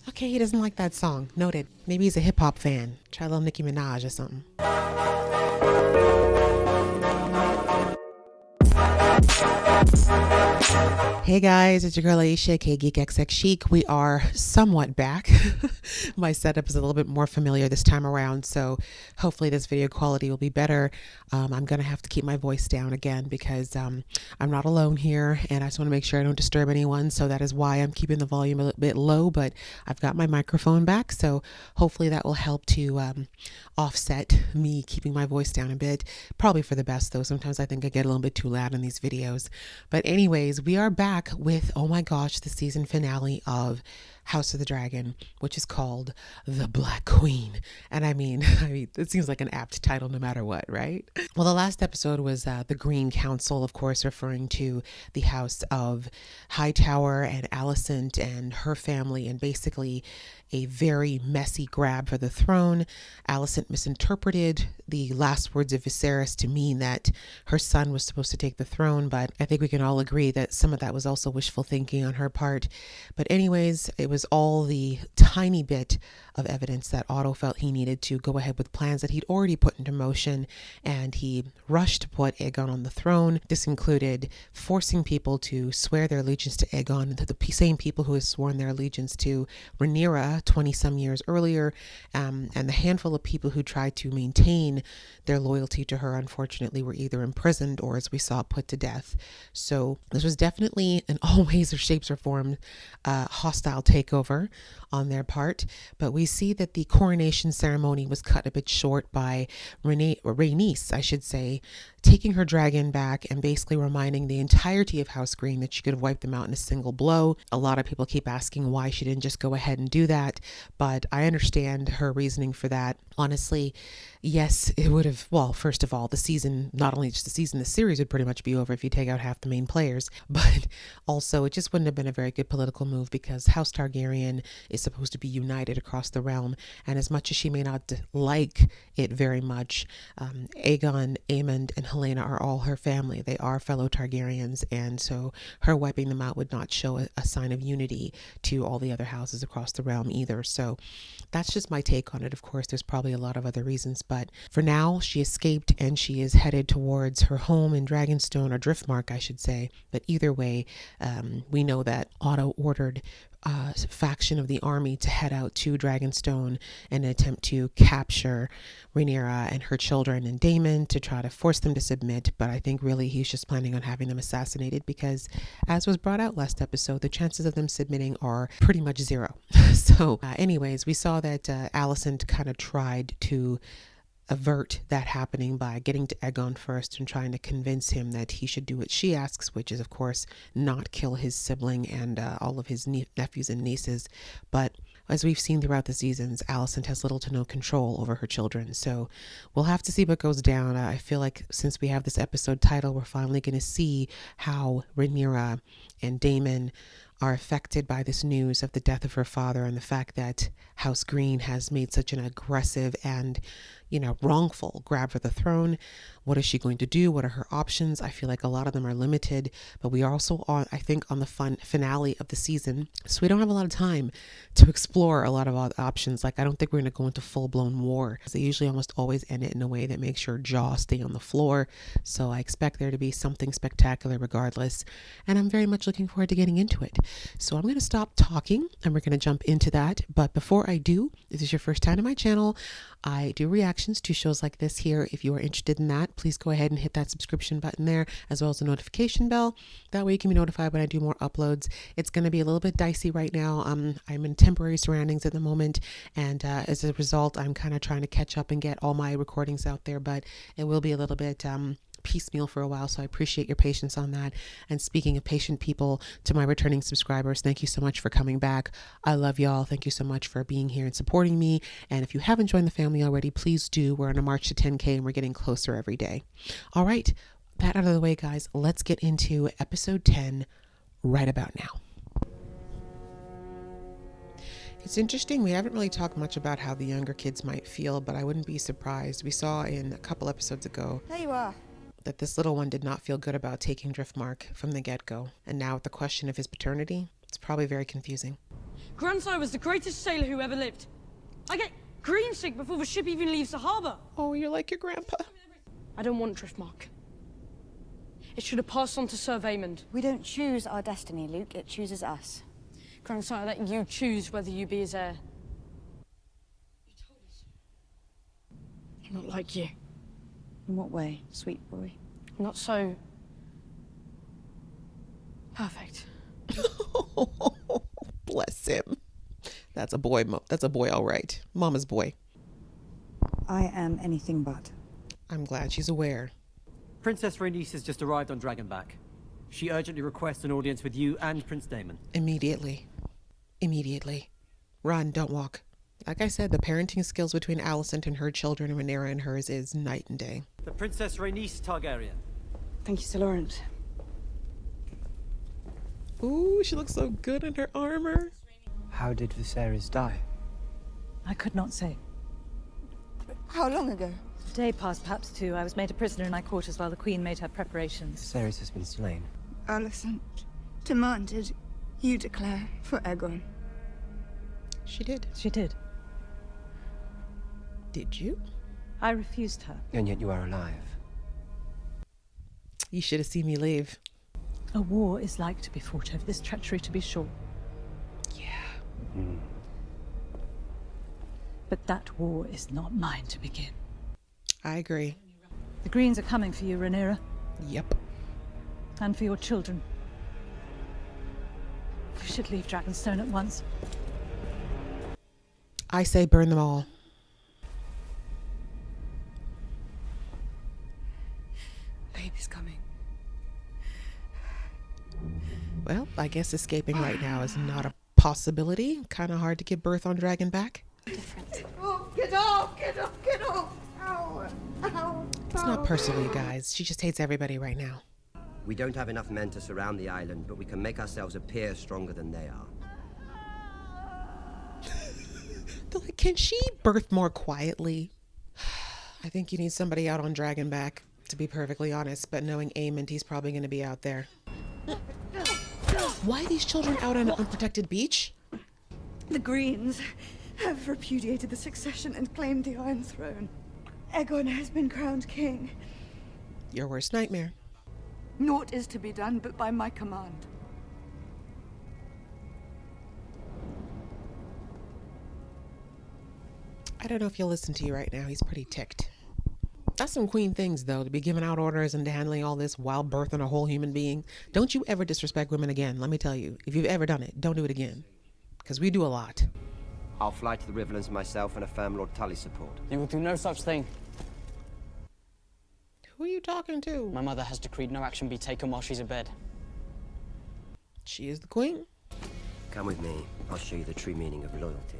Okay, he doesn't like that song. Noted. Maybe he's a hip hop fan. Try a little Nicki Minaj or something. Hey guys, it's your girl Aisha, K Geek XX Chic. We are somewhat back. My setup is a little bit more familiar this time around, so hopefully this video quality will be better. I'm going to have to keep my voice down again because I'm not alone here, and I just want to make sure I don't disturb anyone, so that is why I'm keeping the volume a little bit low, but I've got my microphone back, so hopefully that will help to offset me keeping my voice down a bit. Probably for the best, though. Sometimes I think I get a little bit too loud in these videos. But anyways, we are back with, oh my gosh, the season finale of House of the Dragon, which is called The Black Queen. And I mean, it seems like an apt title no matter what, right? Well, the last episode was the Green Council, of course, referring to the house of Hightower and Alicent and her family, and basically a very messy grab for the throne. Alicent misinterpreted the last words of Viserys to mean that her son was supposed to take the throne, but I think we can all agree that some of that was also wishful thinking on her part. But anyways, it was all the tiny bit of evidence that Otto felt he needed to go ahead with plans that he'd already put into motion, and he rushed to put Aegon on the throne. This included forcing people to swear their allegiance to Aegon, the same people who had sworn their allegiance to Rhaenyra 20 some years earlier, and the handful of people who tried to maintain their loyalty to her, unfortunately, were either imprisoned or, as we saw, put to death. So this was definitely, in all ways or shapes or forms, hostile takeover on their part. But we see that the coronation ceremony was cut a bit short by Rhaenys, I should say, taking her dragon back and basically reminding the entirety of House Green that she could have wiped them out in a single blow. A lot of people keep asking why she didn't just go ahead and do that, but I understand her reasoning for that. Honestly, yes, it would have, well, first of all, the season, not only just the season, the series would pretty much be over if you take out half the main players, but also it just wouldn't have been a very good political move because House Targaryen is supposed to be united across the realm, and as much as she may not like it very much, Aegon, Aemond, and Helena are all her family. They are fellow Targaryens, and so her wiping them out would not show a sign of unity to all the other houses across the realm either. So that's just my take on it. Of course, there's probably a lot of other reasons, but for now, she escaped and she is headed towards her home in Dragonstone, or Driftmark, I should say. But either way, we know that Otto ordered faction of the army to head out to Dragonstone and attempt to capture Rhaenyra and her children and Daemon to try to force them to submit. But I think really he's just planning on having them assassinated because, as was brought out last episode, the chances of them submitting are pretty much zero. So anyways, we saw that Alicent kind of tried to avert that happening by getting to Aegon first and trying to convince him that he should do what she asks, which is, of course, not kill his sibling and all of his nephews and nieces. But as we've seen throughout the seasons, Alicent has little to no control over her children. So we'll have to see what goes down. I feel like since we have this episode title, we're finally going to see how Rhaenyra and Daemon are affected by this news of the death of her father and the fact that House Green has made such an aggressive and, wrongful grab for the throne. What is she going to do? What are her options? I feel like a lot of them are limited, but we are also on, I think, on the finale of the season. So we don't have a lot of time to explore a lot of options. Like, I don't think we're going to go into full-blown war. They usually almost always end it in a way that makes your jaw stay on the floor. So I expect there to be something spectacular regardless. And I'm very much looking forward to getting into it. So I'm going to stop talking and we're going to jump into that. But before I do, if this is your first time to my channel, I do reactions to shows like this here. If you are interested in that, please go ahead and hit that subscription button there, as well as the notification bell. That way you can be notified when I do more uploads. It's going to be a little bit dicey right now. I'm in temporary surroundings at the moment, and as a result, I'm kind of trying to catch up and get all my recordings out there, but it will be a little bit piecemeal for a while, so I appreciate your patience on that. And speaking of patient people, to my returning subscribers, thank you so much for coming back. I love y'all. Thank you so much for being here and supporting me. And if you haven't joined the family already, please do. We're on a march to 10K and we're getting closer every day. All right, that out of the way, guys, let's get into episode 10 right about now. It's interesting, we haven't really talked much about how the younger kids might feel, but I wouldn't be surprised. We saw in a couple episodes ago There you are. that this little one did not feel good about taking Driftmark from the get-go. And now with the question of his paternity, it's probably very confusing. Grandsire was the greatest sailor who ever lived. I get green sick before the ship even leaves the harbour. Oh, you're like your grandpa. I don't want Driftmark. It should have passed on to Sir Vaymond. We don't choose our destiny, Luke. It chooses us. Grandsire let you choose whether you be his heir. You told us. Not like you. In what way, sweet boy? Not so... perfect. Bless him. That's a boy. That's a boy, all right. Mama's boy. I am anything but. I'm glad she's aware. Princess Rhaenys has just arrived on Dragonback. She urgently requests an audience with you and Prince Daemon. Immediately. Immediately. Run, don't walk. Like I said, the parenting skills between Alicent and her children and Rhaenyra and hers is night and day. The Princess Rhaenys Targaryen. Thank you, Sir Lawrence. Ooh, she looks so good in her armor. How did Viserys die? I could not say. How long ago? A day passed, perhaps two. I was made a prisoner in my quarters while the Queen made her preparations. Viserys has been slain. Alicent demanded you declare for Aegon. She did. She did. Did you? I refused her. And yet you are alive. You should have seen me leave. A war is like to be fought over this treachery, to be sure. Yeah. But that war is not mine to begin. I agree. The Greens are coming for you, Rhaenyra. Yep. And for your children. We should leave Dragonstone at once. I say burn them all. Baby's coming. Well, I guess escaping right now is not a possibility. Kind of hard to give birth on Dragonback. Oh, get off! Get off! Get off! Ow! Ow! It's not personal, you guys. She just hates everybody right now. We don't have enough men to surround the island, but we can make ourselves appear stronger than they are. They're like, can she birth more quietly? I think you need somebody out on Dragonback, to be perfectly honest, but knowing Aemond, he's probably going to be out there. Why are these children out on an unprotected beach? The Greens have repudiated the succession and claimed the Iron Throne. Aegon has been crowned king. Your worst nightmare. Naught is to be done but by my command. I don't know if he'll listen to you right now. He's pretty ticked. That's some queen things, though, to be giving out orders and handling all this while birthing a whole human being. Don't you ever disrespect women again, let me tell you. If you've ever done it, don't do it again. Because we do a lot. I'll fly to the Riverlands myself and affirm Lord Tully's support. You will do no such thing. Who are you talking to? My mother has decreed no action be taken while she's abed. She is the queen. Come with me. I'll show you the true meaning of loyalty.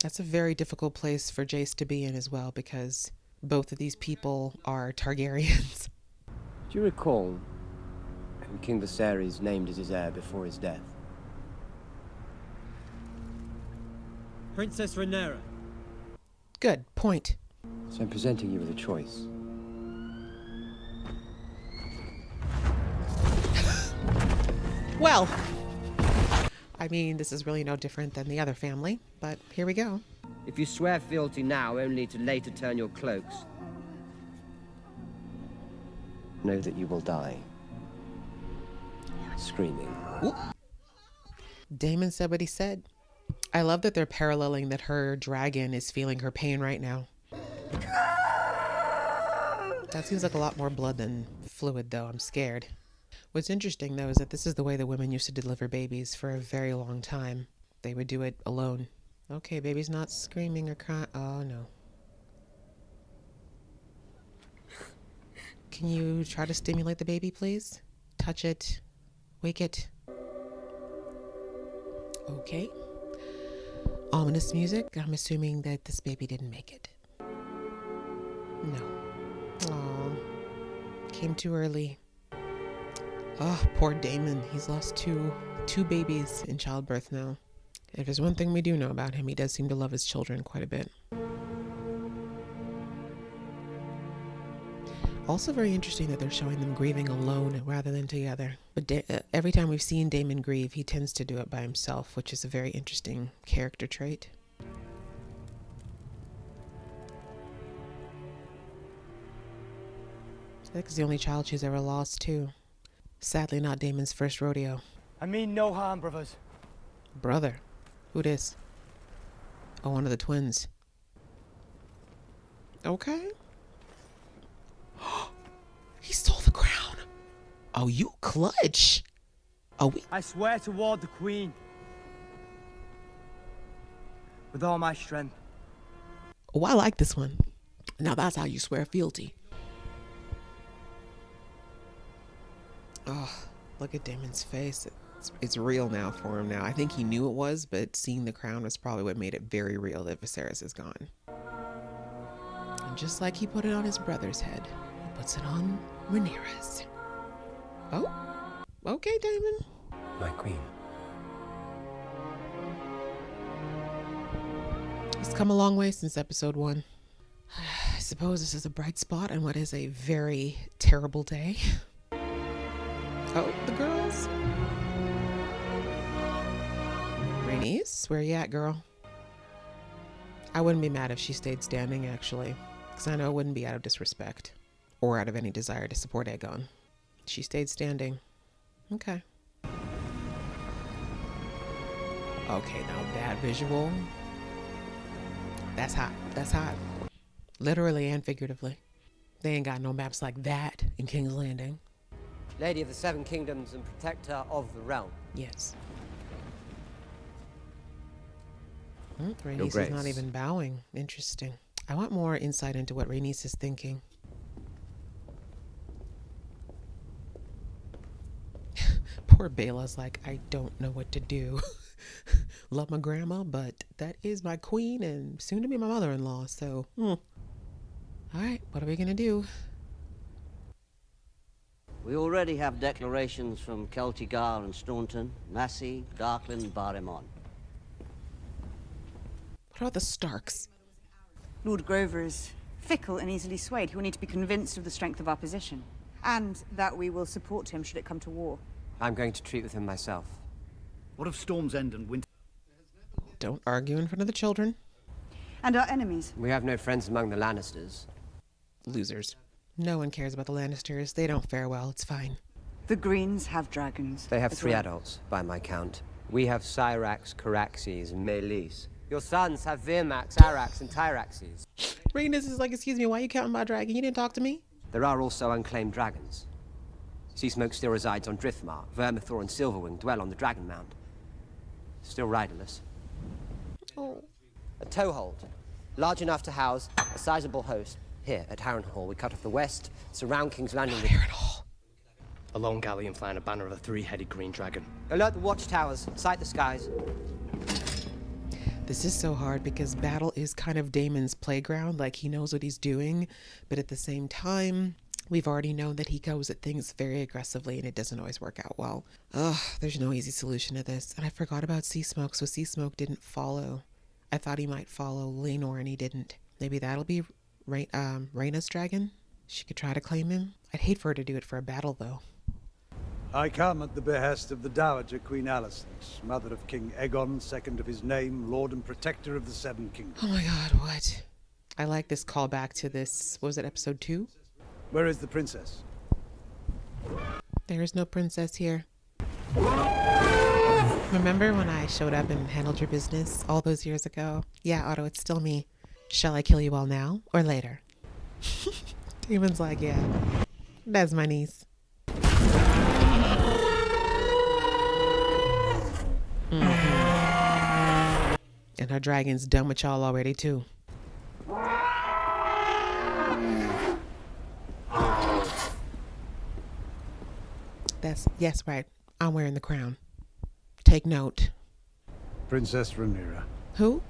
That's a very difficult place for Jace to be in as well, because both of these people are Targaryens. Do you recall who King Viserys named as his heir before his death? Princess Rhaenyra. Good point. So I'm presenting you with a choice. Well, I mean, this is really no different than the other family, but here we go. If you swear fealty now, only to later turn your cloaks, Know that you will die. Screaming. Ooh. Daemon said what he said. I love that they're paralleling that her dragon is feeling her pain right now. That seems like a lot more blood than fluid, though. I'm scared. What's interesting, though, is that this is the way the women used to deliver babies for a very long time. They would do it alone. Okay, baby's not screaming or crying. Oh, no. Can you try to stimulate the baby, please? Touch it. Wake it. Okay. Ominous music. I'm assuming that this baby didn't make it. No. Aw. Came too early. Oh, poor Daemon. He's lost two babies in childbirth now. If there's one thing we do know about him, he does seem to love his children quite a bit. Also very interesting that they're showing them grieving alone rather than together. But every time we've seen Daemon grieve, he tends to do it by himself, which is a very interesting character trait. I think it's the only child she's ever lost, too. Sadly, not Daemon's first rodeo. I mean no harm, brothers. Brother? Who this? Oh, one of the twins. Okay. He stole the crown. Oh, you clutch. Oh, I swear to ward the Queen. With all my strength. Oh, I like this one. Now that's how you swear fealty. Oh, look at Daemon's face. It's real now for him now. I think he knew it was, but seeing the crown was probably what made it very real that Viserys is gone. And just like he put it on his brother's head, he puts it on Rhaenyra's. Oh, okay, Daemon. My queen. He's come a long way since episode 1. I suppose this is a bright spot on what is a very terrible day. Oh, the girls. Rhaenys, where you at, girl? I wouldn't be mad if she stayed standing, actually, because I know it wouldn't be out of disrespect or out of any desire to support Aegon. She stayed standing. Okay. Okay, now that visual. That's hot. That's hot. Literally and figuratively. They ain't got no maps like that in King's Landing. Lady of the Seven Kingdoms and protector of the realm. Yes. Rhaenys is not even bowing. Interesting. I want more insight into what Rhaenys is thinking. Poor Bela's like, I don't know what to do. Love my grandma, but that is my queen and soon to be my mother-in-law, so all right, what are we gonna do? We already have declarations from Celtigar and Staunton, Massey, Darkland, and Barrymon. What about the Starks? Lord Grover is fickle and easily swayed. He will need to be convinced of the strength of our position. And that we will support him should it come to war. I'm going to treat with him myself. What of Storm's End and Winter? Don't argue in front of the children. And our enemies. We have no friends among the Lannisters. Losers. No one cares about the Lannisters. They don't fare well. It's fine. The Greens have dragons. They have 3 adults, by my count. We have Cyrax, Caraxes, and Meleys. Your sons have Virmax, Arax, and Tyraxes. Rhaenys is like, excuse me, why are you counting my dragon? You didn't talk to me? There are also unclaimed dragons. Seasmoke still resides on Driftmark. Vermithor and Silverwing dwell on the Dragon Mound. Still riderless. Oh. A toehold, large enough to house a sizable host. Here at Harrenhal, we cut off the west, surround King's Landing with Harrenhal. A lone galleon flying a banner of a 3-headed green dragon. Alert the watchtowers, sight the skies. This is so hard because battle is kind of Daemon's playground. Like, he knows what he's doing, but at the same time, we've already known that he goes at things very aggressively and it doesn't always work out well. Ugh, there's no easy solution to this. And I forgot about Seasmoke, so Seasmoke didn't follow. I thought he might follow Laenor and he didn't. Maybe that'll be Rhaena's dragon? She could try to claim him. I'd hate for her to do it for a battle, though. I come at the behest of the Dowager Queen Alicent, mother of King Aegon, second of his name, Lord and Protector of the Seven Kingdoms. Oh my god, what? I like this callback to this, what was it, episode 2? Where is the princess? There is no princess here. Remember when I showed up and handled your business all those years ago? Yeah, Otto, it's still me. Shall I kill you all now or later? Daemon's like, yeah, that's my niece. And her dragon's done with y'all already, too. Yes, right. I'm wearing the crown. Take note. Princess Rhaenyra. Who?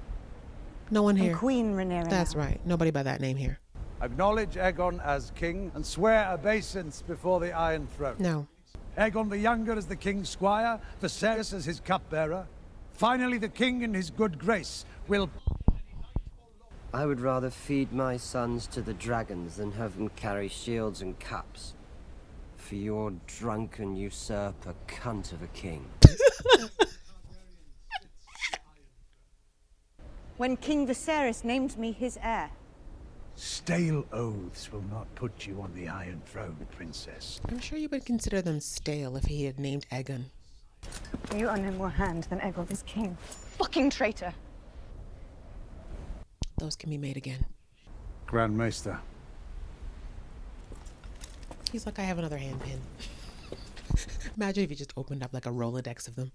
No one here. And Queen Rhaenyra. That's right. Nobody by that name here. Acknowledge Aegon as king and swear obeisance before the Iron Throne. No. Aegon the Younger as the king's squire, Viserys as his cupbearer. Finally, the king in his good grace will... I would rather feed my sons to the dragons than have them carry shields and cups. For your drunken usurper cunt of a king. When King Viserys named me his heir. Stale oaths will not put you on the Iron Throne, Princess. I'm sure you would consider them stale if he had named Aegon. You are no more hand than Aegon is king. Fucking traitor. Those can be made again. Grand Maester. He's like, I have another handpin. Imagine if you just opened up like a Rolodex of them.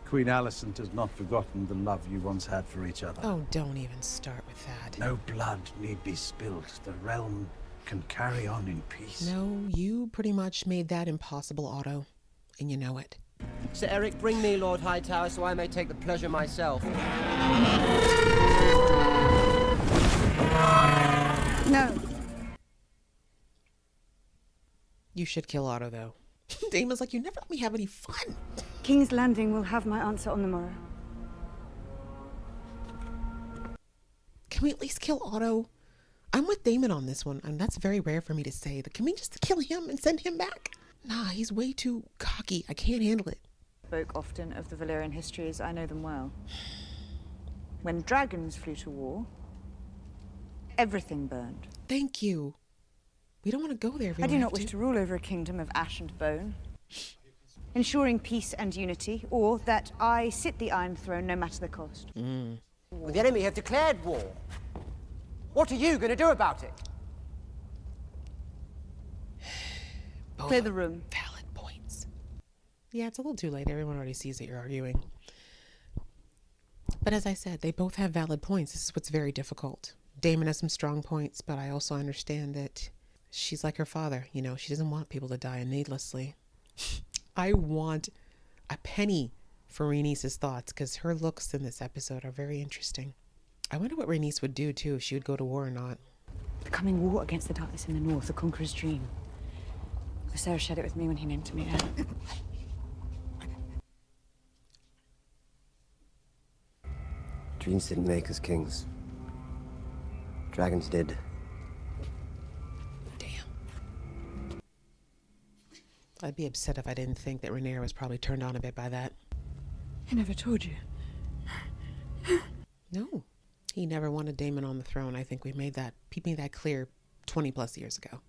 Queen Alicent has not forgotten the love you once had for each other. Oh, don't even start with that. No blood need be spilled. The realm can carry on in peace. No, you pretty much made that impossible, Otto. And you know it. Sir Eric, bring me Lord Hightower so I may take the pleasure myself. No. You should kill Otto, though. Damon's like, you never let me have any fun. King's Landing will have my answer on the morrow. Can we at least kill Otto? I'm with Damon on this one, and that's very rare for me to say. Can we just kill him and send him back? Nah, he's way too cocky. I can't handle it. Spoke often of the Valyrian histories. I know them well. When dragons flew to war, everything burned. Thank you. We don't want to go there. I do not wish to rule over a kingdom of ash and bone, ensuring peace and unity, or that I sit the Iron Throne no matter the cost. Well, the enemy have declared war. What are you going to do about it? Clear the room. Valid points. Yeah, it's a little too late. Everyone already sees that you're arguing. But as I said, they both have valid points. This is what's very difficult. Damon has some strong points, but I also understand that she's like her father. You know, she doesn't want people to die needlessly. I want a penny for Rhaenys' thoughts, because her looks in this episode are very interesting. I wonder what Rhaenys would do, too, if she would go to war or not. The coming war against the darkness in the north, the Conqueror's dream. Viserys shared it with me when he named me heir. Dreams didn't make us kings. Dragons did. I'd be upset if I didn't think that Rhaenyra was probably turned on a bit by that. I never told you. No, he never wanted Daemon on the throne. I think he made that clear 20 plus years ago.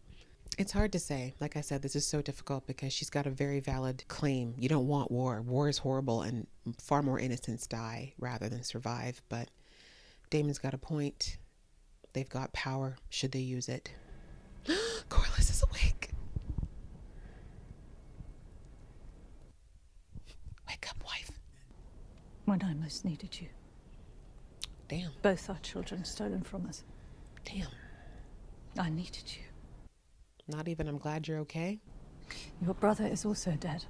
It's hard to say. Like I said, this is so difficult because she's got a very valid claim. You don't want war. War is horrible, and far more innocents die rather than survive. But Daemon's got a point. They've got power. Should they use it? Corlys is awake. Wake up, wife. When I most needed you. Damn. Both our children stolen from us. Damn. I needed you. Not even I'm glad you're okay? Your brother is also dead.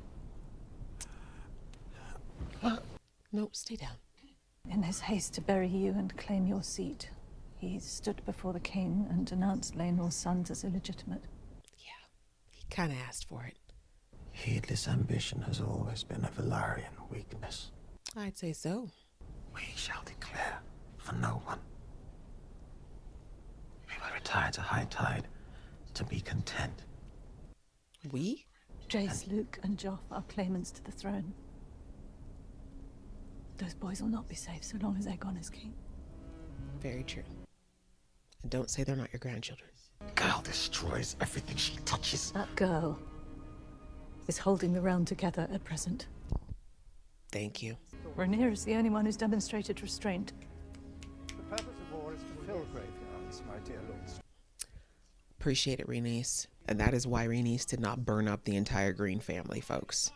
No, stay down. In his haste to bury you and claim your seat, he stood before the king and denounced Laenor's sons as illegitimate. Yeah, he kind of asked for it. Heedless ambition has always been a Velaryon weakness. I'd say so. We shall declare for no one. We will retire to high tide to be content. We? Jace, Luke, and Joff are claimants to the throne. Those boys will not be safe so long as Aegon is king. Very true. And don't say they're not your grandchildren. Girl destroys everything she touches. That girl is holding the realm together at present. Thank you. Rhaenyra is the only one who's demonstrated restraint. The purpose of war is to fill graveyards, my dear lords. Appreciate it, Rhaenys. And that is why Rhaenys did not burn up the entire Green family, folks.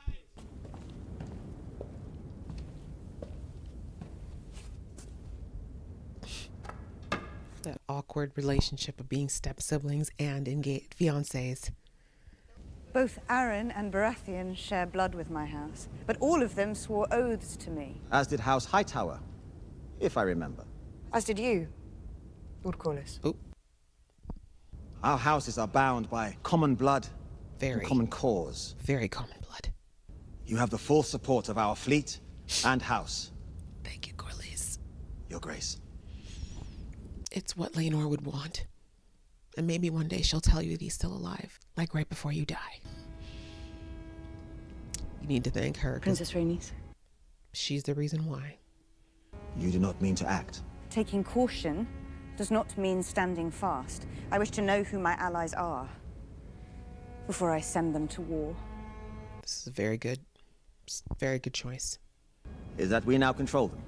That awkward relationship of being step-siblings and engaged fiancés. Both Arryn and Baratheon share blood with my house, but all of them swore oaths to me. As did House Hightower, if I remember. As did you, Lord Corlys. Oh. Our houses are bound by common blood Very. and common cause. Very common blood. You have the full support of our fleet and house. Thank you, Corlys. Your Grace. It's what Laenor would want. And maybe one day she'll tell you that he's still alive, like right before you die. You need to thank her. Princess Rhaenys. She's the reason why. You do not mean to act. Taking caution does not mean standing fast. I wish to know who my allies are before I send them to war. This is a very good choice. Is that we now control them?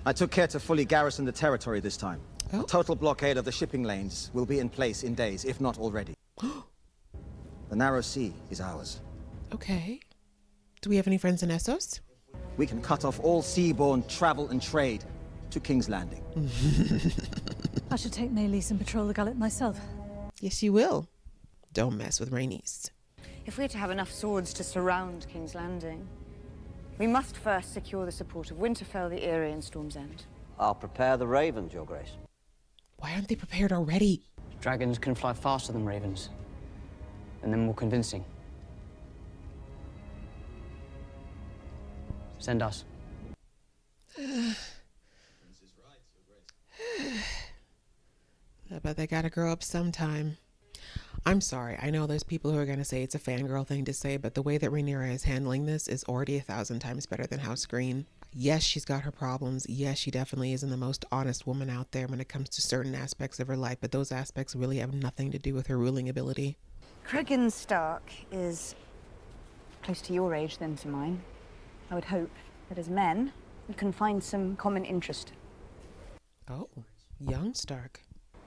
I took care to fully garrison the territory this time. Oh. A total blockade of the shipping lanes will be in place in days, if not already. The narrow sea is ours. Okay. Do we have any friends in Essos? We can cut off all seaborne travel and trade to King's Landing. I should take Maelys and patrol the gullet myself. Yes, you will. Don't mess with Rhaenys. If we're to have enough swords to surround King's Landing, we must first secure the support of Winterfell, the Eyrie, and Storm's End. I'll prepare the ravens, Your Grace. Why aren't they prepared already? Dragons can fly faster than ravens, and they're more convincing. Send us. But they gotta grow up sometime. I'm sorry. I know there's people who are gonna say it's a fangirl thing to say, but the way that Rhaenyra is handling this is already 1,000 times better than House Green. Yes, she's got her problems. Yes, she definitely isn't the most honest woman out there when it comes to certain aspects of her life, but those aspects really have nothing to do with her ruling ability. Cregan Stark is close to your age than to mine. I would hope that as men, we can find some common interest. Oh, young Stark.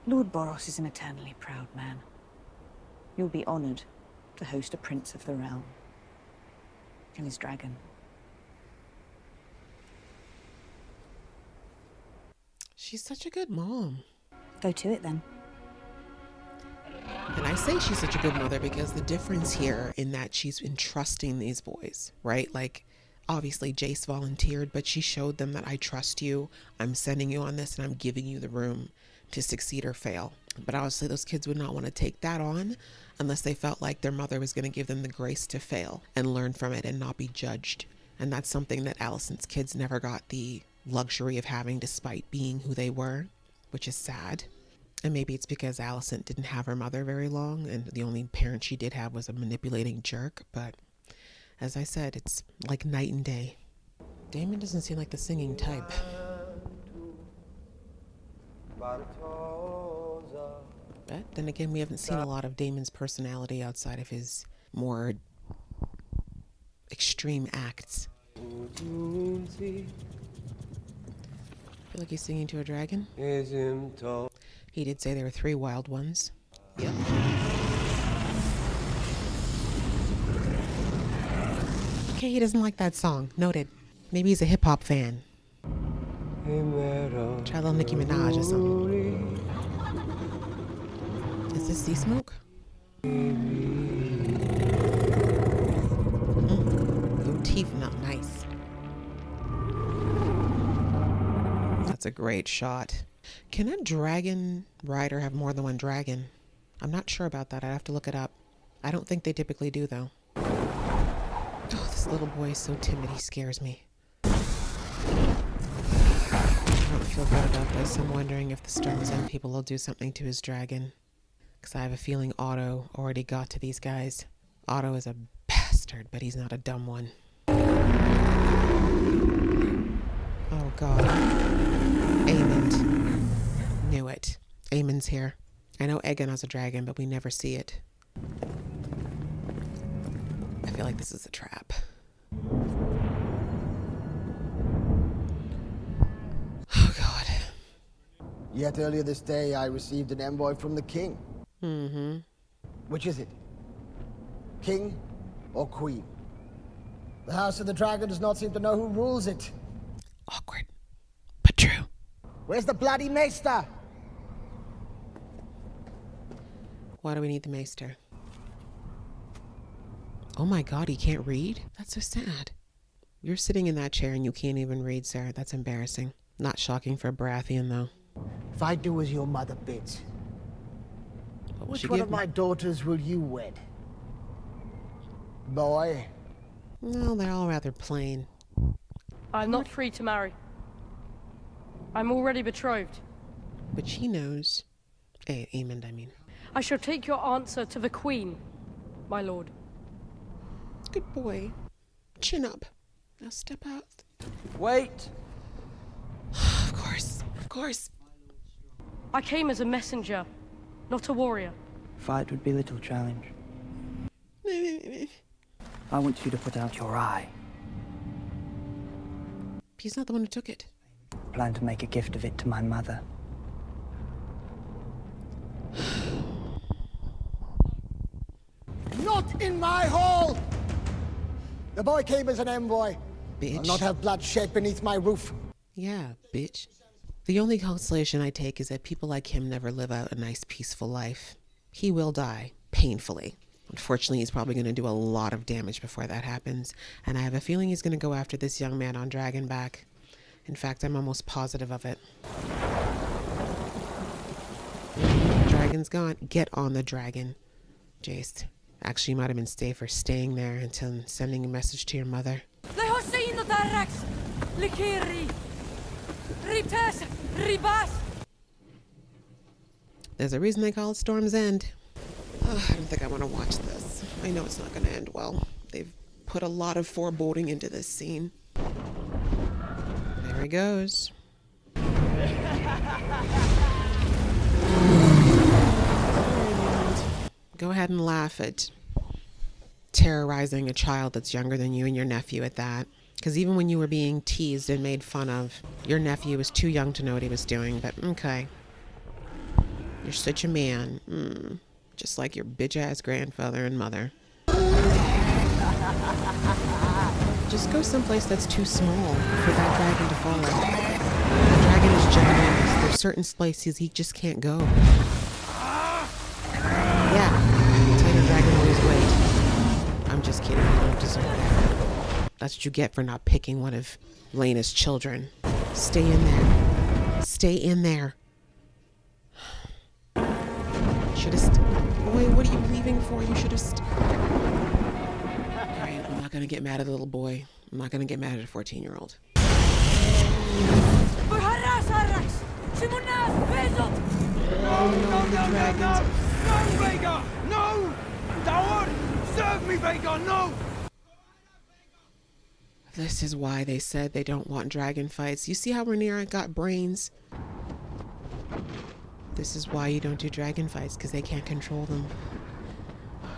Lord Boros is an eternally proud man. You'll be honored to host a prince of the realm and his dragon. She's such a good mom. Go to it then. And I say she's such a good mother because the difference here in that she's entrusting these boys, right? Like, obviously Jace volunteered, but she showed them that I trust you. I'm sending you on this and I'm giving you the room to succeed or fail. But obviously those kids would not want to take that on unless they felt like their mother was going to give them the grace to fail and learn from it and not be judged. And that's something that Alicent's kids never got the luxury of having despite being who they were, which is sad. And maybe it's because Alicent didn't have her mother very long and the only parent she did have was a manipulating jerk. But as I said, it's like night and day. Daemon doesn't seem like the singing type. But then again, we haven't seen a lot of Daemon's personality outside of his more extreme acts. I feel like he's singing to a dragon. He did say there were 3 wild ones. Yep. Okay, he doesn't like that song. Noted. Maybe he's a hip-hop fan. Try a little Nicki Minaj or something. Is this sea smoke? Your teeth not nice. That's a great shot. Can a dragon rider have more than one dragon? I'm not sure about that. I'd have to look it up. I don't think they typically do, though. Oh, this little boy is so timid. He scares me. I don't feel good about this. I'm wondering if the Storm's End people will do something to his dragon. Because I have a feeling Otto already got to these guys. Otto is a bastard, but he's not a dumb one. Oh, God. Aemond. Knew it. Aemond's here. I know Aegon has a dragon, but we never see it. I feel like this is a trap. Oh, God. Yet earlier this day, I received an envoy from the king. Mm-hmm. Which is it? King or queen? The House of the Dragon does not seem to know who rules it. Awkward, but true. Where's the bloody maester? Why do we need the maester? Oh my God, he can't read? That's so sad. You're sitting in that chair and you can't even read, sir. That's embarrassing. Not shocking for a Baratheon, though. If I do as your mother bids, which one of my daughters will you wed? Boy? No, they're all rather plain. I'm not free to marry. I'm already betrothed. but she knows. Aemond, I mean. I shall take your answer to the Queen, my lord. Good boy. Chin up. Now step out. Wait! Of course, of course. I came as a messenger, not a warrior. Fight would be little challenge. I want you to put out your eye. He's not the one who took it. Plan to make a gift of it to my mother. Not in my hall! The boy came as an envoy. Bitch. I'll not have blood shed beneath my roof. Yeah, bitch. The only consolation I take is that people like him never live out a nice, peaceful life. He will die, painfully. Unfortunately, he's probably going to do a lot of damage before that happens, and I have a feeling he's going to go after this young man on Dragonback. In fact, I'm almost positive of it. Dragon's gone. Get on the dragon, Jace. Actually, you might have been safer staying there until sending a message to your mother. There's a reason they call it Storm's End. Oh, I don't think I want to watch this. I know it's not going to end well. They've put a lot of foreboding into this scene. There he goes. Go ahead and laugh at terrorizing a child that's younger than you and your nephew at that. Because even when you were being teased and made fun of, your nephew was too young to know what he was doing, but okay. You're such a man. Just like your bitch-ass grandfather and mother. Just go someplace that's too small for that dragon to follow. The dragon is ginormous. There's certain places he just can't go. Yeah, tell your dragon always wait. I'm just kidding. You don't deserve that. That's what you get for not picking one of Lena's children. Stay in there. Stay in there. Should have. Boy, what are you leaving for? You should have. Alright, I'm not gonna get mad at the little boy. I'm not gonna get mad at a 14-year-old. No, Vega! No! Coward! Serve me, Vega! No! This is why they said they don't want dragon fights. You see how Rhaenyra got brains? This is why you don't do dragon fights, because they can't control them.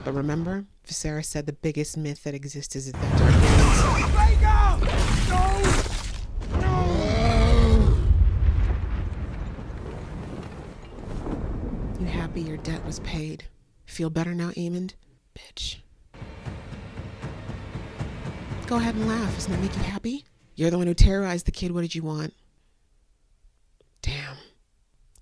But remember, Viserys said the biggest myth that exists is that Targaryens... Vega! No! No! You happy your debt was paid? Feel better now, Aemond? Bitch. Go ahead and laugh. Doesn't that make you happy? You're the one who terrorized the kid. What did you want? Damn.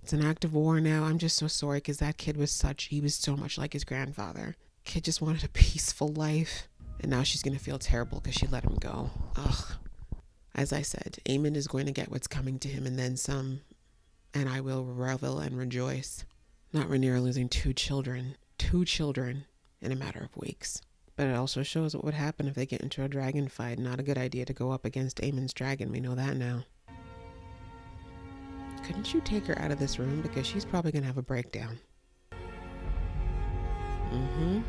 It's an act of war now. I'm just so sorry because that kid was he was so much like his grandfather. Kid just wanted a peaceful life. And now she's going to feel terrible because she let him go. Ugh. As I said, Aemond is going to get what's coming to him and then some. And I will revel and rejoice. Not Rhaenyra losing two children in a matter of weeks. But it also shows what would happen if they get into a dragon fight. Not a good idea to go up against Aemon's dragon. We know that now. Couldn't you take her out of this room? Because she's probably going to have a breakdown. Mm-hmm.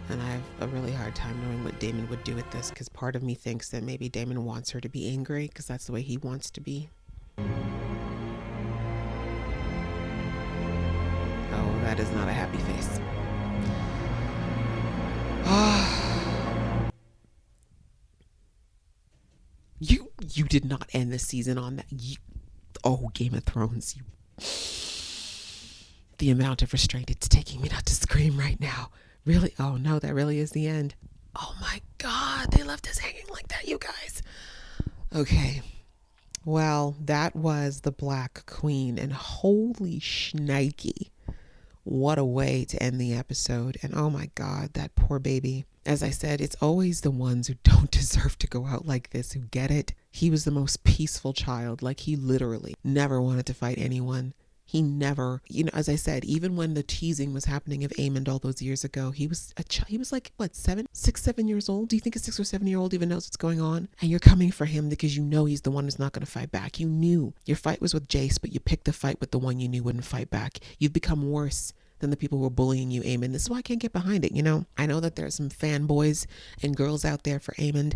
And I have a really hard time knowing what Daemon would do with this, because part of me thinks that maybe Daemon wants her to be angry because that's the way he wants to be. Oh, that is not a happy face. You did not end the season on that. Game of Thrones. The amount of restraint it's taking me not to scream right now. Really? Oh no, that really is the end. Oh my God, they left us hanging like that, you guys. Okay. Well, that was the Black Queen, and holy shnikey. What a way to end the episode. And oh my God, that poor baby. As I said, it's always the ones who don't deserve to go out like this who get it. He was the most peaceful child. Like, he literally never wanted to fight anyone. He never, as I said, even when the teasing was happening of Aemond all those years ago, he was he was like, what, 7 years old? Do you think a 6 or 7 year old even knows what's going on? And you're coming for him because you know he's the one who's not going to fight back. You knew your fight was with Jace, but you picked the fight with the one you knew wouldn't fight back. You've become worse than the people who were bullying you, Aemond. This is why I can't get behind it, I know that there are some fanboys and girls out there for Aemond,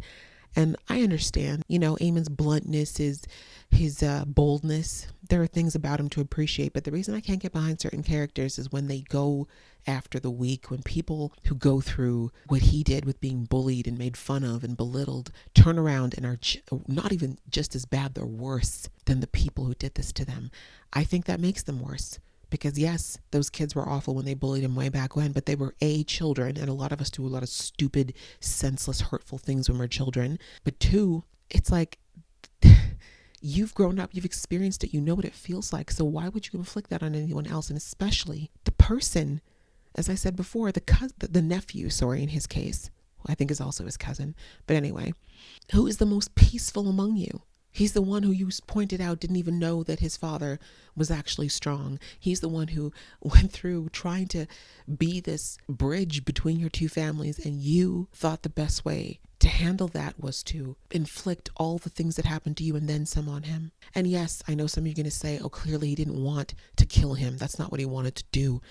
and I understand, Aemond's bluntness, his boldness. There are things about him to appreciate, but the reason I can't get behind certain characters is when they go after the weak, when people who go through what he did with being bullied and made fun of and belittled turn around and are not even just as bad, they're worse than the people who did this to them. I think that makes them worse. Because yes, those kids were awful when they bullied him way back when, but they were children, and a lot of us do a lot of stupid, senseless, hurtful things when we're children. But two, it's like, you've grown up, you've experienced it, you know what it feels like. So why would you inflict that on anyone else? And especially the person, as I said before, the nephew, in his case, who I think is also his cousin. But anyway, who is the most peaceful among you? He's the one who you pointed out didn't even know that his father was actually strong. He's the one who went through trying to be this bridge between your two families, and you thought the best way to handle that was to inflict all the things that happened to you and then some on him. And yes, I know some of you are going to say, oh, clearly he didn't want to kill him. That's not what he wanted to do.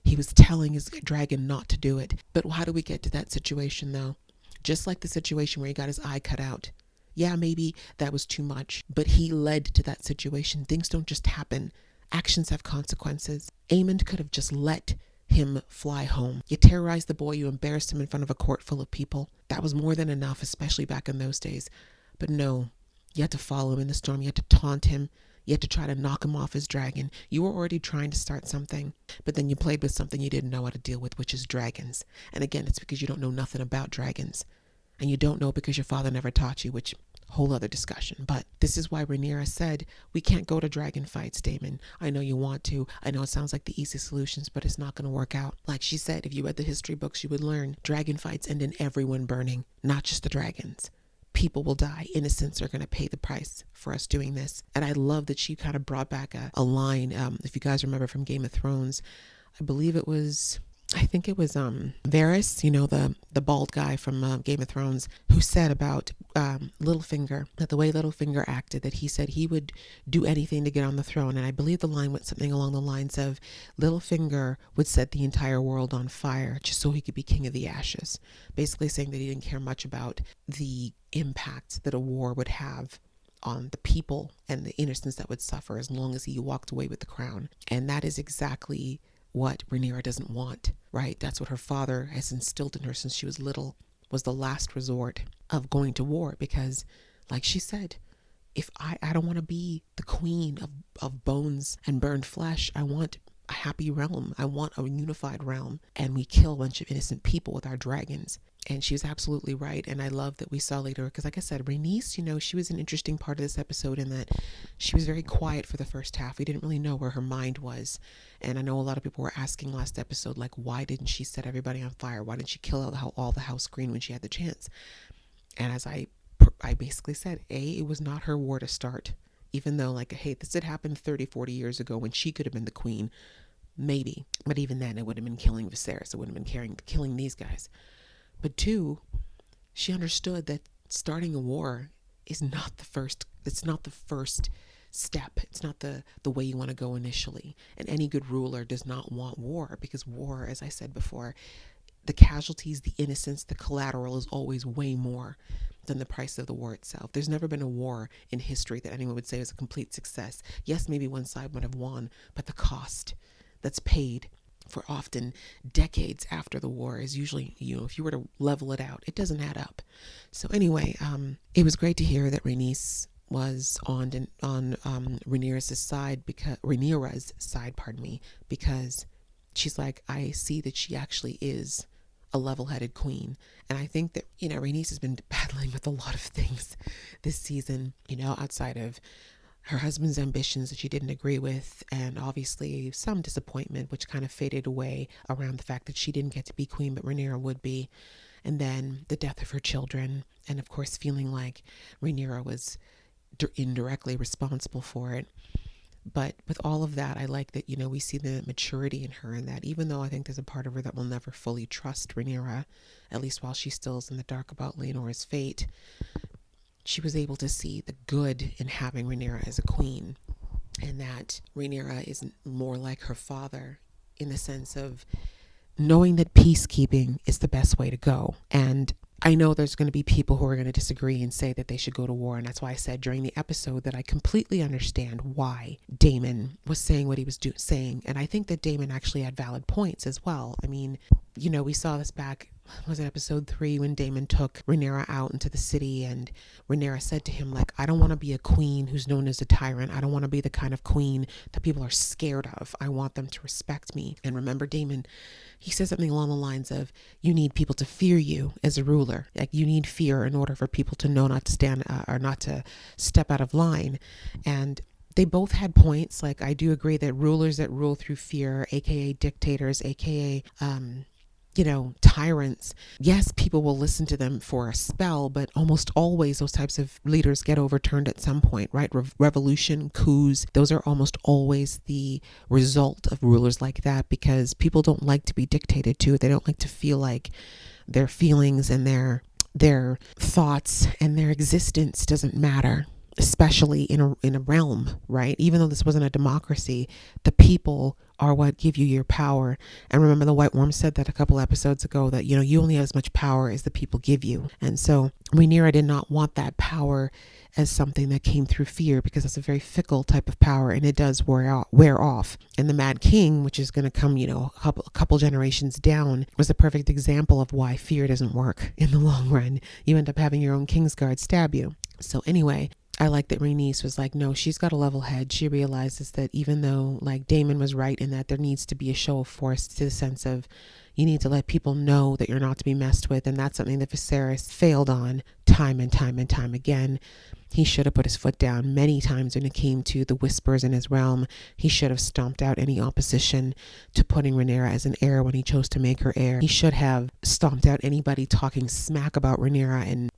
He was telling his dragon not to do it. But how do we get to that situation, though? Just like the situation where he got his eye cut out. Yeah, maybe that was too much, but he led to that situation. Things don't just happen. Actions have consequences. Aemond could have just let him fly home. You terrorized the boy, you embarrassed him in front of a court full of people. That was more than enough, especially back in those days. But no, you had to follow him in the storm. You had to taunt him. You had to try to knock him off his dragon. You were already trying to start something, but then you played with something you didn't know how to deal with, which is dragons. And again, it's because you don't know nothing about dragons. And you don't know because your father never taught you, which whole other discussion. But this is why Rhaenyra said, we can't go to dragon fights, Daemon. I know you want to. I know it sounds like the easy solutions, but it's not going to work out. Like she said, if you read the history books, you would learn dragon fights end in everyone burning, not just the dragons. People will die. Innocents are going to pay the price for us doing this. And I love that she kind of brought back a line. If you guys remember from Game of Thrones, I think it was Varys, the bald guy from Game of Thrones, who said about Littlefinger, that the way Littlefinger acted, that he said he would do anything to get on the throne. And I believe the line went something along the lines of, Littlefinger would set the entire world on fire just so he could be king of the ashes. Basically saying that he didn't care much about the impact that a war would have on the people and the innocents that would suffer as long as he walked away with the crown. And that is exactly what Rhaenyra doesn't want, right? That's what her father has instilled in her since she was little, was the last resort of going to war. Because, like she said, if I don't want to be the queen of bones and burned flesh. I want a happy realm. I want a unified realm. And we kill a bunch of innocent people with our dragons. And she was absolutely right. And I love that we saw later, because like I said, Rhaenys, she was an interesting part of this episode in that she was very quiet for the first half. We didn't really know where her mind was. And I know a lot of people were asking last episode, like, why didn't she set everybody on fire? Why didn't she kill all the House Green when she had the chance? And as I basically said, it was not her war to start. Even though, like, hey, this had happened 30, 40 years ago when she could have been the queen. Maybe. But even then, it would have been killing Viserys. It wouldn't have been killing these guys. But two, she understood that starting a war is not the first, it's not the first step. It's not the way you want to go initially. And any good ruler does not want war, because war, as I said before, the casualties, the innocents, the collateral is always way more than the price of the war itself. There's never been a war in history that anyone would say was a complete success. Yes, maybe one side would have won, but the cost that's paid for often decades after the war is usually, if you were to level it out, it doesn't add up. So anyway, it was great to hear that Rhaenys was on Rhaenyra's side, because she's like, I see that she actually is a level-headed queen. And I think that, Rhaenys has been battling with a lot of things this season, outside of her husband's ambitions that she didn't agree with, and obviously some disappointment, which kind of faded away around the fact that she didn't get to be queen, but Rhaenyra would be. And then the death of her children, and of course feeling like Rhaenyra was indirectly responsible for it. But with all of that, I like that, we see the maturity in her, and that even though I think there's a part of her that will never fully trust Rhaenyra, at least while she still is in the dark about Laenor's fate, she was able to see the good in having Rhaenyra as a queen, and that Rhaenyra is more like her father in the sense of knowing that peacekeeping is the best way to go. And I know there's going to be people who are going to disagree and say that they should go to war. And that's why I said during the episode that I completely understand why Daemon was saying what he was saying. And I think that Daemon actually had valid points as well. I mean, we saw this back, was it episode 3, when Daemon took Rhaenyra out into the city, and Rhaenyra said to him, like, I don't want to be a queen who's known as a tyrant. I don't want to be the kind of queen that people are scared of. I want them to respect me. And remember, Daemon, he says something along the lines of, you need people to fear you as a ruler. Like, you need fear in order for people to know not to stand or not to step out of line. And they both had points. Like, I do agree that rulers that rule through fear, aka dictators, aka tyrants, yes, people will listen to them for a spell, but almost always those types of leaders get overturned at some point, right? Revolution, coups, those are almost always the result of rulers like that, because people don't like to be dictated to. They don't like to feel like their feelings and their thoughts and their existence doesn't matter, especially in a realm, right? Even though this wasn't a democracy, the people are what give you your power. And remember, the White Worm said that a couple episodes ago, that you only have as much power as the people give you. And so Rhaenyra did not want that power as something that came through fear, because it's a very fickle type of power, and it does wear off. And the Mad King, which is going to come a couple generations down, was a perfect example of why fear doesn't work in the long run. You end up having your own Kingsguard stab you. So anyway, I like that Rhaenys was like, no, she's got a level head. She realizes that even though, like, Daemon was right in that there needs to be a show of force, to the sense of you need to let people know that you're not to be messed with. And that's something that Viserys failed on time and time and time again. He should have put his foot down many times when it came to the whispers in his realm. He should have stomped out any opposition to putting Rhaenyra as an heir when he chose to make her heir. He should have stomped out anybody talking smack about Rhaenyra and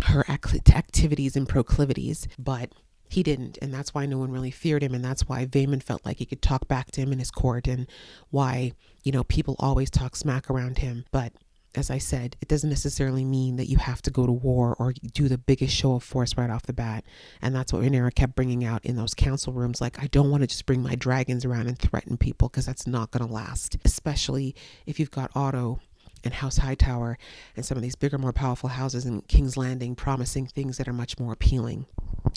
her activities and proclivities, but he didn't. And that's why no one really feared him. And that's why Vaemond felt like he could talk back to him in his court, and why, people always talk smack around him. But as I said, it doesn't necessarily mean that you have to go to war or do the biggest show of force right off the bat. And that's what Rhaenyra kept bringing out in those council rooms. Like, I don't want to just bring my dragons around and threaten people, because that's not going to last, especially if you've got Otto and House Hightower and some of these bigger, more powerful houses in King's Landing promising things that are much more appealing.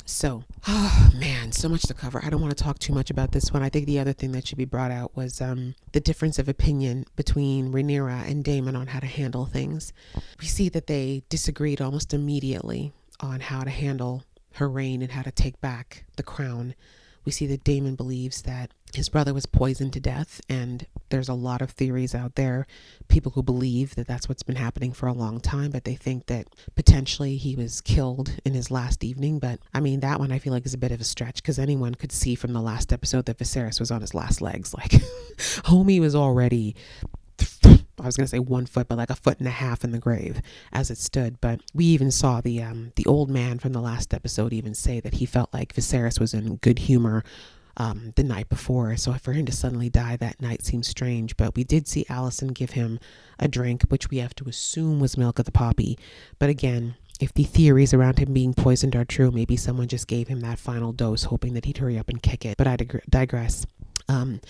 So, oh man, so much to cover. I don't want to talk too much about this one. I think the other thing that should be brought out was the difference of opinion between Rhaenyra and Daemon on how to handle things. We see that they disagreed almost immediately on how to handle her reign and how to take back the crown. We see that Daemon believes that his brother was poisoned to death, and there's a lot of theories out there, people who believe that that's what's been happening for a long time, but they think that potentially he was killed in his last evening. But I mean, that one I feel like is a bit of a stretch, because anyone could see from the last episode that Viserys was on his last legs. Like, homie was already, I was going to say 1 foot, but like 1.5 feet in the grave as it stood. But we even saw the old man from the last episode even say that he felt like Viserys was in good humor the night before. So for him to suddenly die that night seems strange. But we did see Alicent give him a drink, which we have to assume was milk of the poppy. But again, if the theories around him being poisoned are true, maybe someone just gave him that final dose hoping that he'd hurry up and kick it. But I digress.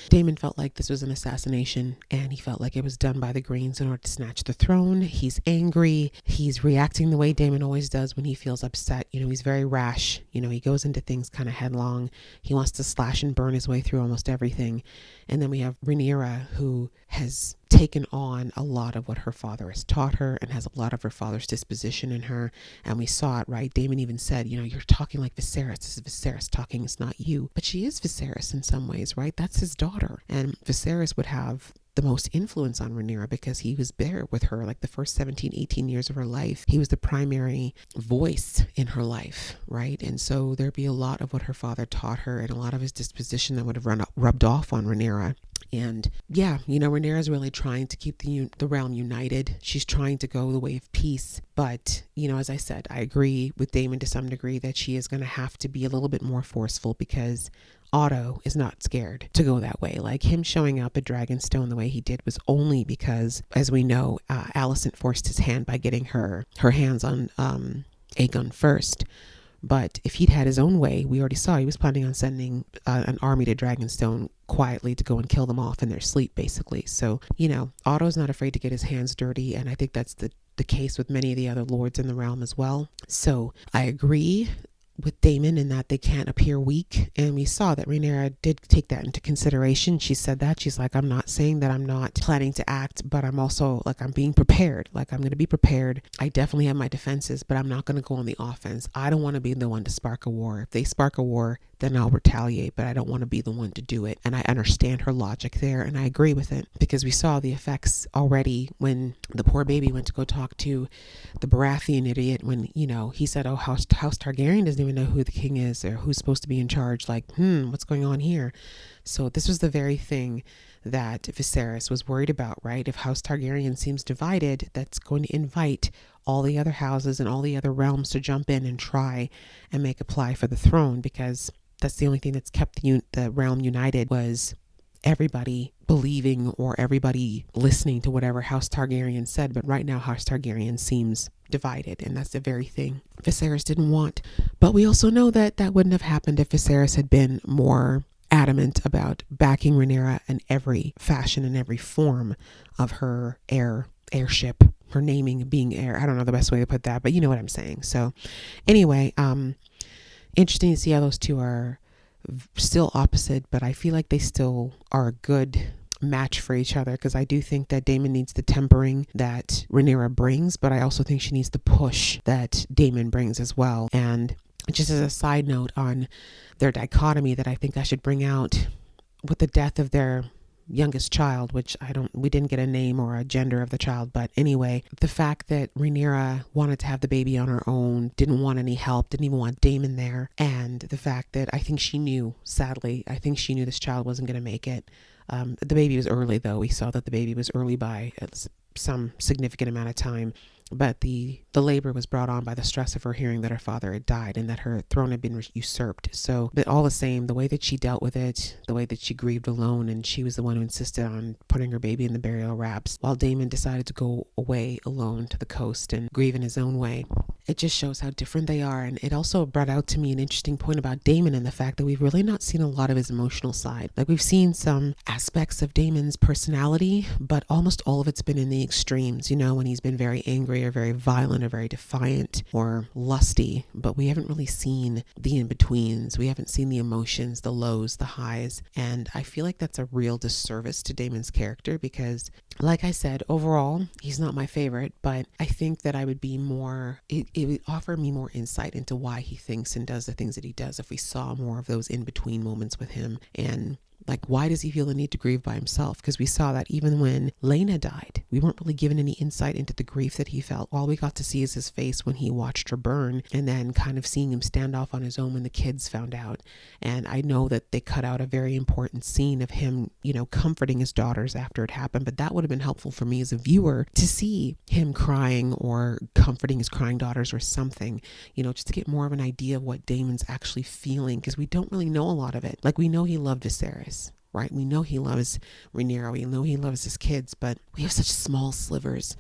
Daemon felt like this was an assassination, and he felt like it was done by the Greens in order to snatch the throne. He's angry. He's reacting the way Daemon always does when he feels upset. He's very rash. He goes into things kind of headlong. He wants to slash and burn his way through almost everything. And then we have Rhaenyra, who has taken on a lot of what her father has taught her and has a lot of her father's disposition in her. And we saw it, right? Daemon even said, you're talking like Viserys. This is Viserys talking. It's not you. But she is Viserys in some ways, right? That's his daughter. And Viserys would have the most influence on Rhaenyra because he was there with her like the first 17, 18 years of her life. He was the primary voice in her life, right? And so there'd be a lot of what her father taught her and a lot of his disposition that would have rubbed off on Rhaenyra. And yeah, Rhaenyra's really trying to keep the realm united. She's trying to go the way of peace. But, as I said, I agree with Daemon to some degree that she is going to have to be a little bit more forceful, because Otto is not scared to go that way. Like him showing up at Dragonstone the way he did was only because, as we know, Alicent forced his hand by getting her hands on Aegon first. But if he'd had his own way, we already saw he was planning on sending an army to Dragonstone quietly to go and kill them off in their sleep, basically. So, you know, Otto's not afraid to get his hands dirty, and I think that's the case with many of the other lords in the realm as well. So I agree with Daemon in that they can't appear weak, and we saw that Rhaenyra did take that into consideration. She said that, she's like, I'm not saying that I'm not planning to act, but I'm also like, I'm being prepared. Like, I'm going to be prepared. I definitely have my defenses, but I'm not going to go on the offense. I don't want to be the one to spark a war. If they spark a war, then I'll retaliate, but I don't want to be the one to do it. And I understand her logic there, and I agree with it, because we saw the effects already when the poor baby went to go talk to the Baratheon idiot, when, you know, he said, oh, House Targaryen doesn't even know who the king is or who's supposed to be in charge. Like, what's going on here? So this was the very thing that Viserys was worried about, right? If House Targaryen seems divided, that's going to invite all the other houses and all the other realms to jump in and try and make a ply for the throne, because that's the only thing that's kept the realm united, was everybody believing or everybody listening to whatever House Targaryen said. But right now House Targaryen seems divided, and that's the very thing Viserys didn't want. But we also know that that wouldn't have happened if Viserys had been more adamant about backing Rhaenyra in every fashion and every form of her heirship, her naming, being heir. I don't know the best way to put that, but you know what I'm saying. So anyway, interesting to see how those two are still opposite, but I feel like they still are a good match for each other, because I do think that Daemon needs the tempering that Rhaenyra brings, but I also think she needs the push that Daemon brings as well. And just as a side note on their dichotomy that I think I should bring out, with the death of their youngest child, which we didn't get a name or a gender of the child, but anyway, the fact that Rhaenyra wanted to have the baby on her own, didn't want any help, didn't even want Daemon there, and the fact that I think she knew, sadly, I think she knew this child wasn't going to make it. The baby was early, though. We saw that the baby was early by some significant amount of time, but the labor was brought on by the stress of her hearing that her father had died and that her throne had been usurped. So, but all the same, the way that she dealt with it, the way that she grieved alone, and she was the one who insisted on putting her baby in the burial wraps, while Daemon decided to go away alone to the coast and grieve in his own way. It just shows how different they are. And it also brought out to me an interesting point about Daemon, and the fact that we've really not seen a lot of his emotional side. Like, we've seen some aspects of Daemon's personality, but almost all of it's been in the extremes, you know, when he's been very angry or very violent or very defiant or lusty, but we haven't really seen the in-betweens. We haven't seen the emotions, the lows, the highs. And I feel like that's a real disservice to Daemon's character, because, like I said, overall, he's not my favorite, but I think that I would be more, it would offer me more insight into why he thinks and does the things that he does if we saw more of those in-between moments with him. And like, why does he feel the need to grieve by himself? Because we saw that even when Laena died, we weren't really given any insight into the grief that he felt. All we got to see is his face when he watched her burn, and then kind of seeing him stand off on his own when the kids found out. And I know that they cut out a very important scene of him, you know, comforting his daughters after it happened, but that would have been helpful for me as a viewer to see him crying or comforting his crying daughters or something, you know, just to get more of an idea of what Daemon's actually feeling, because we don't really know a lot of it. Like, we know he loved Viserys, right? We know he loves Rhaenyra. We know he loves his kids, but we have such small slivers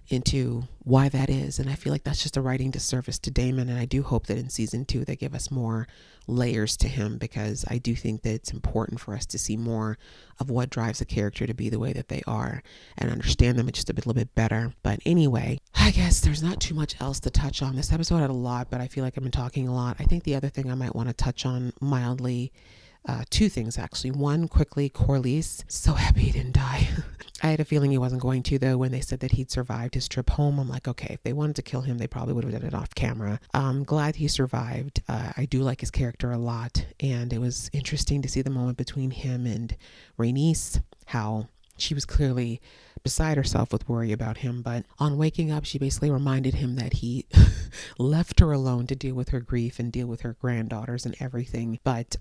into why that is. And I feel like that's just a writing disservice to Daemon. And I do hope that in season 2, they give us more layers to him, because I do think that it's important for us to see more of what drives a character to be the way that they are and understand them just a little bit better. But anyway, I guess there's not too much else to touch on. This episode had a lot, but I feel like I've been talking a lot. I think the other thing I might want to touch on mildly, two things actually. One, quickly, Corlys. So happy he didn't die. I had a feeling he wasn't going to, though. When they said that he'd survived his trip home, I'm like, okay, if they wanted to kill him, they probably would have done it off camera. I'm glad he survived. I do like his character a lot, and it was interesting to see the moment between him and Rhaenys, how she was clearly beside herself with worry about him, but on waking up, she basically reminded him that he left her alone to deal with her grief and deal with her granddaughters and everything. But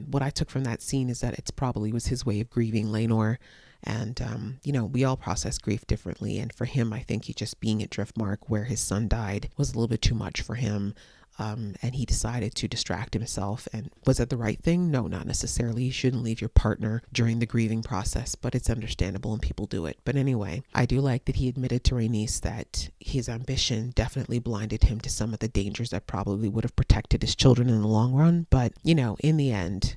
what I took from that scene is that it's probably was his way of grieving Laenor. And, you know, we all process grief differently. And for him, I think he just being at Driftmark where his son died was a little bit too much for him. and he decided to distract himself. And was it the right thing? No, not necessarily. You shouldn't leave your partner during the grieving process, but it's understandable and people do it. But anyway, I do like that he admitted to Rhaenys that his ambition definitely blinded him to some of the dangers that probably would have protected his children in the long run. But, you know, in the end,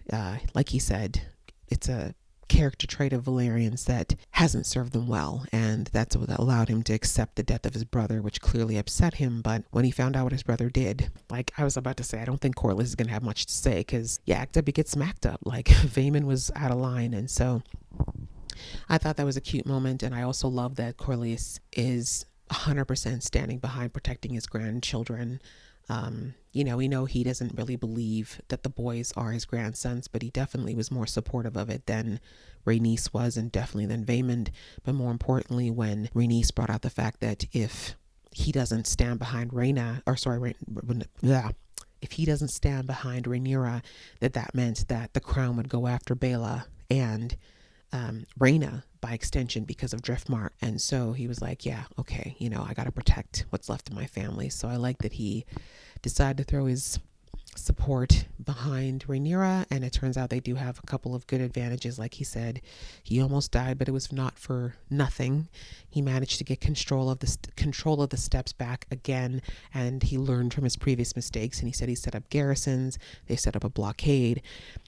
like he said, it's a character trait of Valerian's that hasn't served them well, and that's what allowed him to accept the death of his brother, which clearly upset him. But when he found out what his brother did, like I was about to say, I don't think Corlys is gonna have much to say, because yeah, he gets smacked up. Like Vaemond was out of line. And so I thought that was a cute moment. And I also love that Corlys is 100% standing behind protecting his grandchildren. You know, we know he doesn't really believe that the boys are his grandsons, but he definitely was more supportive of it than Rhaenys was, and definitely than Vaemond. But more importantly, when Rhaenys brought out the fact that if he doesn't stand behind if he doesn't stand behind Rhaenyra, that meant that the crown would go after Baela and Rhaena by extension because of Driftmark. And so he was like, yeah, okay, you know, I got to protect what's left of my family. So I like that he decided to throw his support behind Rhaenyra, and it turns out they do have a couple of good advantages. Like he said, he almost died, but it was not for nothing. He managed to get control of the steps back again, and he learned from his previous mistakes. And he said he set up garrisons, they set up a blockade,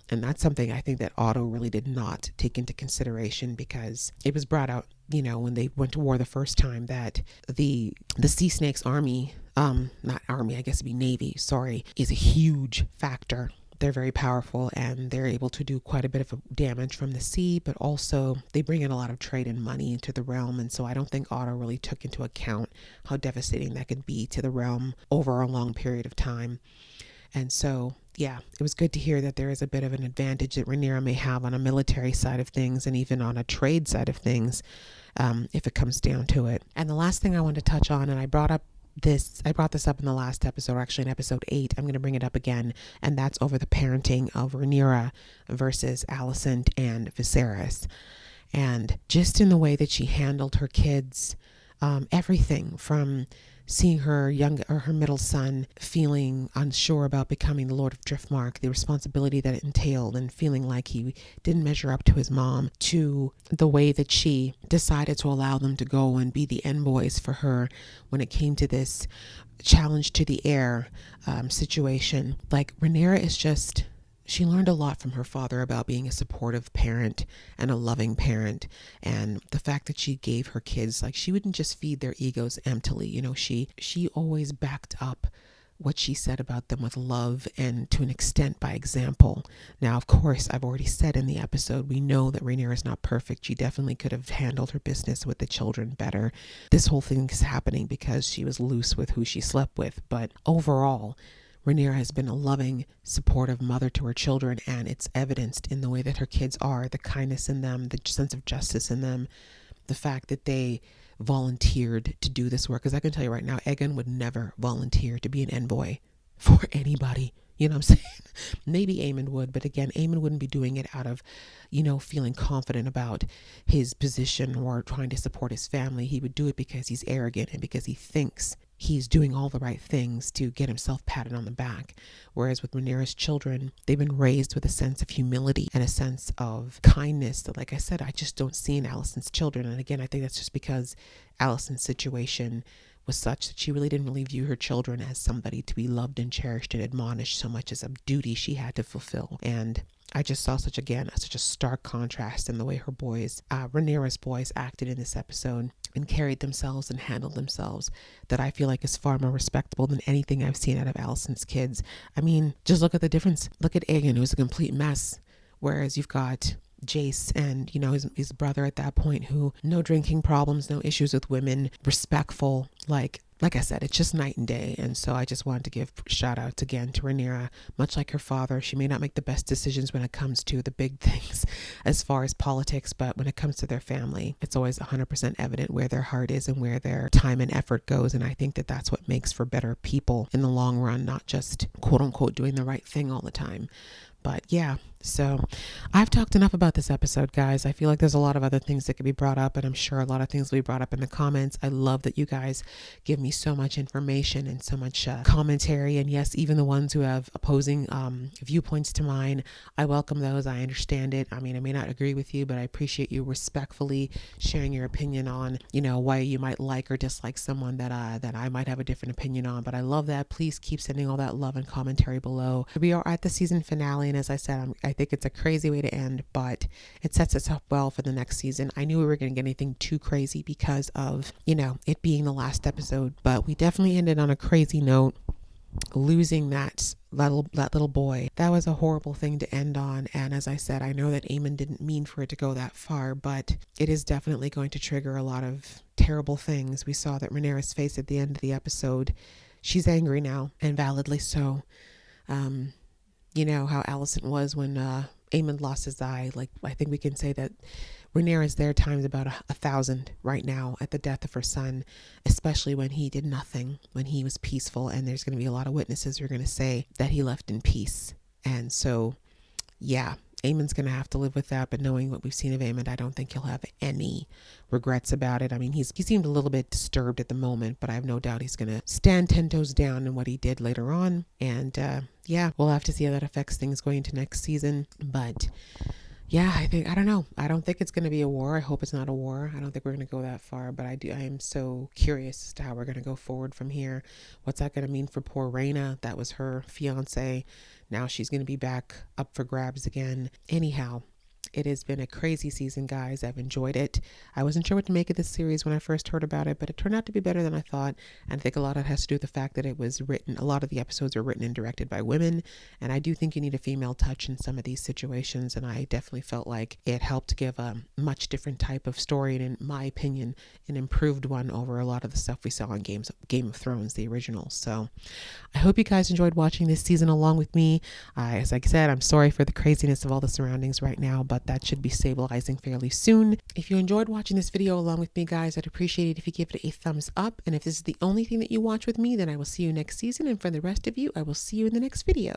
and that's something I think that Otto really did not take into consideration, because it was brought out, you know, when they went to war the first time, that the Sea Snake's army, not army, I guess it'd be navy, sorry, is a huge factor. They're very powerful, and they're able to do quite a bit of damage from the sea, but also they bring in a lot of trade and money into the realm. And so I don't think Otto really took into account how devastating that could be to the realm over a long period of time. And so, yeah, it was good to hear that there is a bit of an advantage that Rhaenyra may have on a military side of things, and even on a trade side of things, if it comes down to it. And the last thing I wanted to touch on, and I brought this up in the last episode, or actually in episode 8, I'm going to bring it up again, and that's over the parenting of Rhaenyra versus Alicent and Viserys. And just in the way that she handled her kids, everything from seeing her middle son feeling unsure about becoming the Lord of Driftmark, the responsibility that it entailed, and feeling like he didn't measure up to his mom, to the way that she decided to allow them to go and be the envoys for her when it came to this challenge to the heir situation. Like, Rhaenyra is just, she learned a lot from her father about being a supportive parent and a loving parent. And the fact that she gave her kids, like, she wouldn't just feed their egos emptily. You know, she always backed up what she said about them with love, and to an extent by example. Now, of course, I've already said in the episode, we know that Rhaenyra is not perfect. She definitely could have handled her business with the children better. This whole thing is happening because she was loose with who she slept with. But overall, Rhaenyra has been a loving, supportive mother to her children, and it's evidenced in the way that her kids are, the kindness in them, the sense of justice in them, the fact that they volunteered to do this work. Because I can tell you right now, Aegon would never volunteer to be an envoy for anybody. You know what I'm saying? Maybe Aemond would, but again, Aemond wouldn't be doing it out of, you know, feeling confident about his position or trying to support his family. He would do it because he's arrogant and because he thinks he's doing all the right things to get himself patted on the back. Whereas with Rhaenyra's children, they've been raised with a sense of humility and a sense of kindness that, like I said, I just don't see in Alicent's children. And again, I think that's just because Alicent's situation was such that she really didn't really view her children as somebody to be loved and cherished and admonished so much as a duty she had to fulfill. And I just saw such a stark contrast in the way her boys, Rhaenyra's boys, acted in this episode and carried themselves and handled themselves, that I feel like is far more respectable than anything I've seen out of Alicent's kids. I mean, just look at the difference. Look at Aegon, who's a complete mess, whereas you've got Jace and, you know, his brother at that point, who no drinking problems, no issues with women, respectful. Like I said, it's just night and day. And so I just wanted to give shout outs again to Rhaenyra. Much like her father, she may not make the best decisions when it comes to the big things as far as politics, but when it comes to their family, it's always 100% evident where their heart is and where their time and effort goes. And I think that that's what makes for better people in the long run, not just quote unquote doing the right thing all the time. But yeah, So I've talked enough about this episode, guys. I feel like there's a lot of other things that could be brought up, and I'm sure a lot of things will be brought up in the comments. I love that you guys give me so much information and so much commentary. And yes, even the ones who have opposing viewpoints to mine, I welcome those. I understand it. I mean, I may not agree with you, but I appreciate you respectfully sharing your opinion on, you know, why you might like or dislike someone that I might have a different opinion on. But I love that. Please keep sending all that love and commentary below. We are at the season finale, and as I said, I think it's a crazy way to end, but it sets us up well for the next season. I knew we were going to get anything too crazy because of, you know, it being the last episode, but we definitely ended on a crazy note, losing that little boy. That was a horrible thing to end on. And as I said, I know that Aemon didn't mean for it to go that far, but it is definitely going to trigger a lot of terrible things. We saw that Rhaenyra's face at the end of the episode. She's angry now, and validly so. You know how Alicent was when Aemon lost his eye. Like, I think we can say that Rhaenyra is there times about 1,000 right now at the death of her son, especially when he did nothing, when he was peaceful. And there's going to be a lot of witnesses who are going to say that he left in peace. And so, yeah, Aemon's going to have to live with that. But knowing what we've seen of Aemon, I don't think he'll have any regrets about it. I mean, he seemed a little bit disturbed at the moment, but I have no doubt he's going to stand 10 toes down in what he did later on. And yeah, we'll have to see how that affects things going into next season. But yeah, I don't know. I don't think it's going to be a war. I hope it's not a war. I don't think we're going to go that far, but I am so curious as to how we're going to go forward from here. What's that going to mean for poor Rhaena? That was her fiance. Now she's going to be back up for grabs again. Anyhow, it has been a crazy season, guys. I've enjoyed it. I wasn't sure what to make of this series when I first heard about it, but it turned out to be better than I thought. And I think a lot of it has to do with the fact that it was written, a lot of the episodes are written and directed by women. And I do think you need a female touch in some of these situations. And I definitely felt like it helped give a much different type of story. And in my opinion, an improved one over a lot of the stuff we saw in Game of Thrones, the original. So I hope you guys enjoyed watching this season along with me. As I said, I'm sorry for the craziness of all the surroundings right now, but that should be stabilizing fairly soon. If you enjoyed watching this video along with me, guys, I'd appreciate it if you give it a thumbs up. And if this is the only thing that you watch with me, then I will see you next season. And for the rest of you, I will see you in the next video.